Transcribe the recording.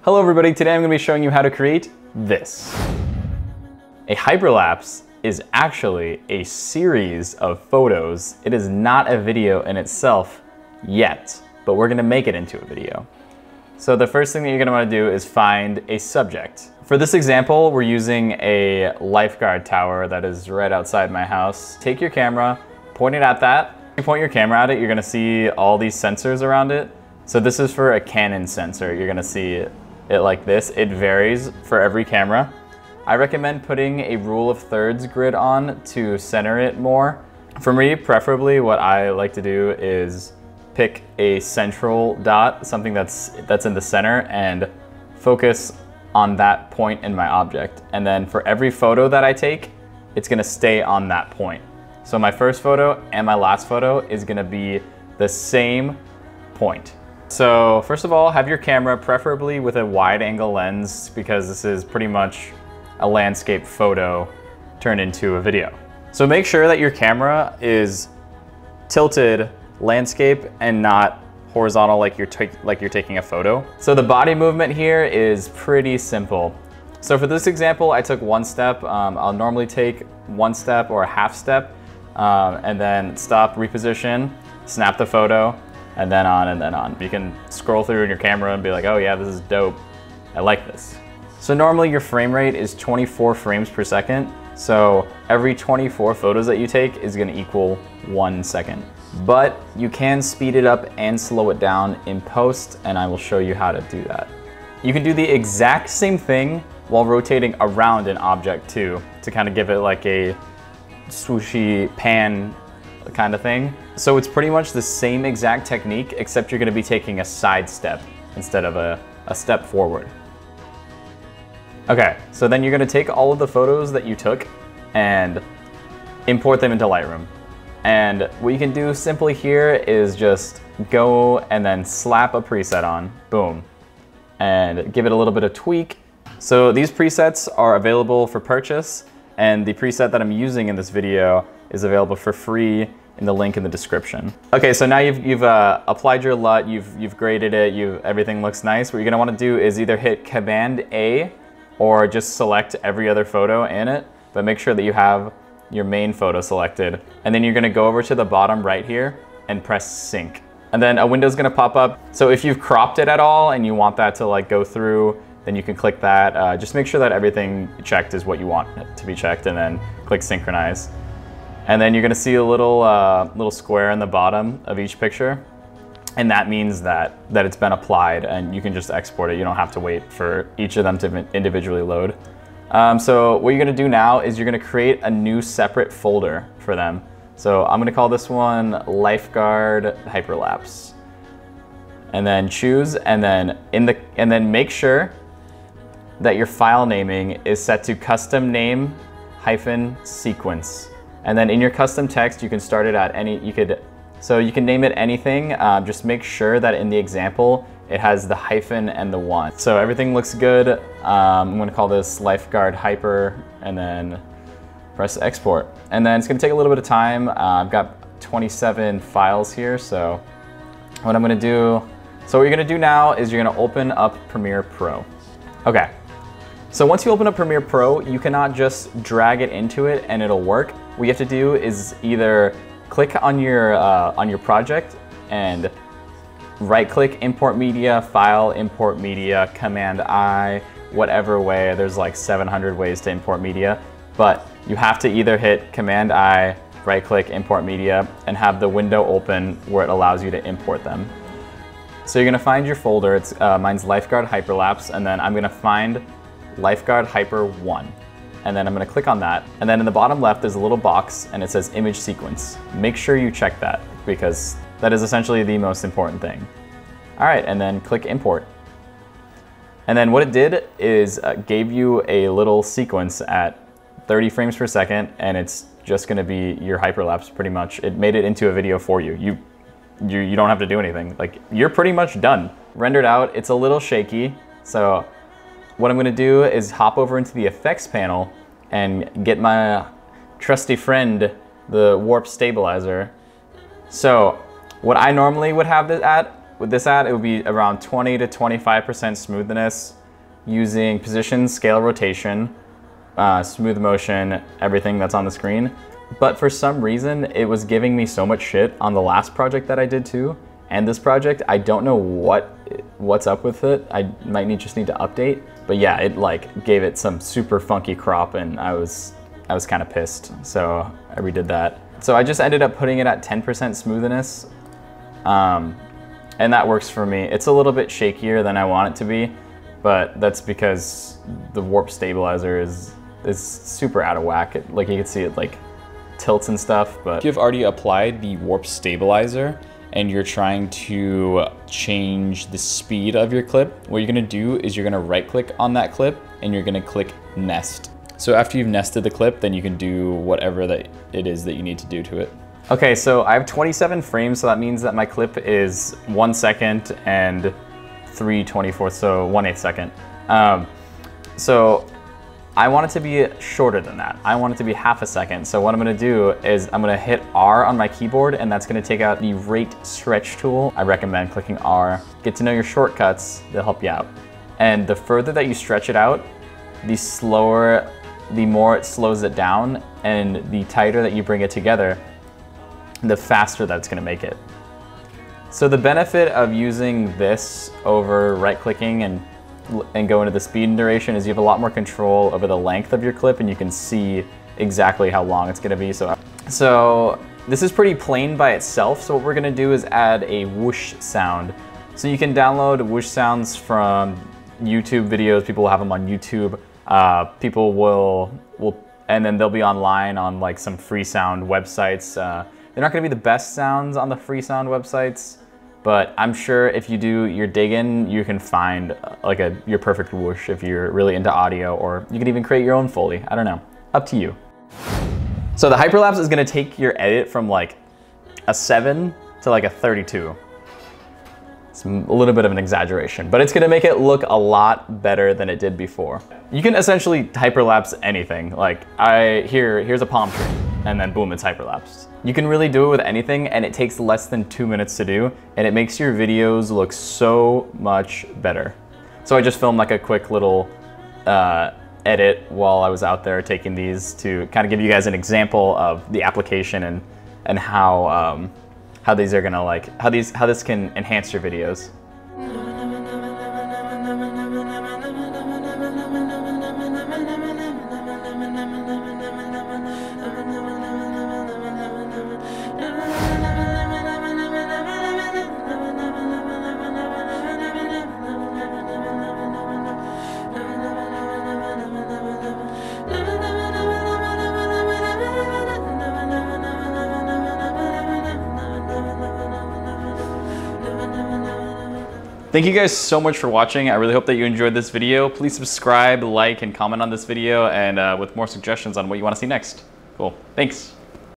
Hello everybody, today I'm going to be showing you how to create this. A hyperlapse is actually a series of photos. It is not a video in itself yet, but we're going to make it into a video. So the first thing that you're going to want to do is find a subject. For this example, we're using a lifeguard tower that is right outside my house. Take your camera, point it at that. If you point your camera at it, you're going to see all these sensors around it. So this is for a Canon sensor. You're going to see it like this. It varies for every camera. I recommend putting a rule of thirds grid on to center it more. For me, preferably what I like to do is pick a central dot, something that's in the center, and focus on that point in my object. And then for every photo that I take, it's gonna stay on that point. So my first photo and my last photo is gonna be the same point. So first of all, have your camera preferably with a wide angle lens, because this is pretty much a landscape photo turned into a video. So make sure that your camera is tilted landscape and not horizontal like you're taking a photo. So the body movement here is pretty simple. So for this example, I took one step. I'll normally take one step or a half step, and then stop, reposition, snap the photo, and then on and then on. You can scroll through in your camera and be like, oh yeah, this is dope. I like this. So normally your frame rate is 24 frames per second. So every 24 photos that you take is gonna equal 1 second. But you can speed it up and slow it down in post, and I will show you how to do that. You can do the exact same thing while rotating around an object too, to kind of give it like a swooshy pan kind of thing. So it's pretty much the same exact technique, except you're gonna be taking a side step instead of a step forward. Okay, so then you're gonna take all of the photos that you took and import them into Lightroom. And what you can do simply here is just go and then slap a preset on, boom, and give it a little bit of tweak. So these presets are available for purchase, and the preset that I'm using in this video is available for free in the link in the description. Okay, so now you've applied your LUT, you've graded it, everything looks nice. What you're gonna wanna do is either hit Command A or just select every other photo in it, but make sure that you have your main photo selected. And then you're gonna go over to the bottom right here and press sync. And then a window's gonna pop up. So if you've cropped it at all and you want that to like go through, then you can click that. Just make sure that everything checked is what you want it to be checked, and then click synchronize. And then you're gonna see a little square in the bottom of each picture. And that means that it's been applied, and you can just export it. You don't have to wait for each of them to individually load. So what you're gonna do now is you're gonna create a new separate folder for them. So I'm gonna call this one Lifeguard Hyperlapse. And then choose, and then make sure that your file naming is set to custom name -sequence. And then in your custom text, you can start it at so you can name it anything. Just make sure that in the example, it has the hyphen and the 1. So everything looks good. I'm gonna call this Lifeguard Hyper, and then press export. And then it's gonna take a little bit of time. I've got 27 files here, so what you're gonna do now is you're gonna open up Premiere Pro. Okay, so once you open up Premiere Pro, you cannot just drag it into it and it'll work. What you have to do is either click on your project and right-click Import Media, File, Import Media, Command-I, whatever way. There's like 700 ways to import media, but you have to either hit Command-I, right-click, Import Media, and have the window open where it allows you to import them. So you're gonna find your folder. Mine's Lifeguard Hyperlapse, and then I'm gonna find Lifeguard Hyper 1. And then I'm gonna click on that. And then in the bottom left, there's a little box and it says image sequence. Make sure you check that, because that is essentially the most important thing. All right, and then click import. And then what it did is gave you a little sequence at 30 frames per second, and it's just gonna be your hyperlapse pretty much. It made it into a video for you. You don't have to do anything. Like, you're pretty much done. Rendered out, it's a little shaky, so what I'm gonna do is hop over into the effects panel and get my trusty friend, the warp stabilizer. So what I normally would have this at with this ad, it would be around 20 to 25% smoothness using position, scale, rotation, smooth motion, everything that's on the screen. But for some reason, it was giving me so much shit on the last project that I did too. And this project, I don't know what's up with it. I might just need to update. But yeah, it like gave it some super funky crop, and I was kind of pissed. So I redid that. So I just ended up putting it at 10% smoothness. And that works for me. It's a little bit shakier than I want it to be, but that's because the warp stabilizer is super out of whack. Like you can see it like tilts and stuff, but if you've already applied the warp stabilizer and you're trying to change the speed of your clip, what you're gonna do is you're gonna right click on that clip and you're gonna click nest. So after you've nested the clip, then you can do whatever that it is that you need to do to it. Okay, so I have 27 frames, so that means that my clip is 1 second and 3/24, so 1/8 second. So I want it to be shorter than that. I want it to be half a second. So what I'm gonna do is I'm gonna hit R on my keyboard, and that's gonna take out the rate stretch tool. I recommend clicking R. Get to know your shortcuts, they'll help you out. And the further that you stretch it out, the more it slows it down, and the tighter that you bring it together, the faster that it's gonna make it. So the benefit of using this over right-clicking and go into the speed and duration is you have a lot more control over the length of your clip, and you can see exactly how long it's gonna be. So this is pretty plain by itself, so what we're gonna do is add a whoosh sound. So you can download whoosh sounds from YouTube videos. People will have them on YouTube. People will, and then they'll be online on like some free sound websites. They're not gonna be the best sounds on the free sound websites, but I'm sure if you do your digging, you can find like your perfect whoosh if you're really into audio, or you can even create your own Foley. I don't know, up to you. So the hyperlapse is gonna take your edit from like a 7 to like a 32. It's a little bit of an exaggeration, but it's gonna make it look a lot better than it did before. You can essentially hyperlapse anything. Like here's a palm tree, and then boom, it's hyperlapsed. You can really do it with anything, and it takes less than 2 minutes to do, and it makes your videos look so much better. So I just filmed like a quick little edit while I was out there taking these to kind of give you guys an example of the application and how these are gonna how this can enhance your videos. Thank you guys so much for watching. I really hope that you enjoyed this video. Please subscribe, like, and comment on this video, and with more suggestions on what you want to see next. Cool, thanks.